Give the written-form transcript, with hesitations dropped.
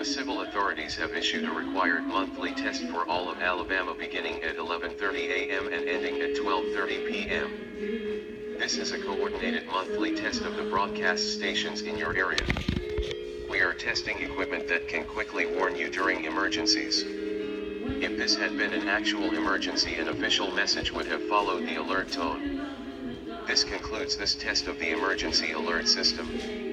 civil authorities have issued a required monthly test for all of Alabama beginning at 11:30 a.m. and ending at 12:30 p.m. This is a coordinated monthly test of the broadcast stations in your area. We are testing equipment that can quickly warn you during emergencies. If this had been an actual emergency, an official message would have followed the alert tone. This concludes this test of the emergency alert system.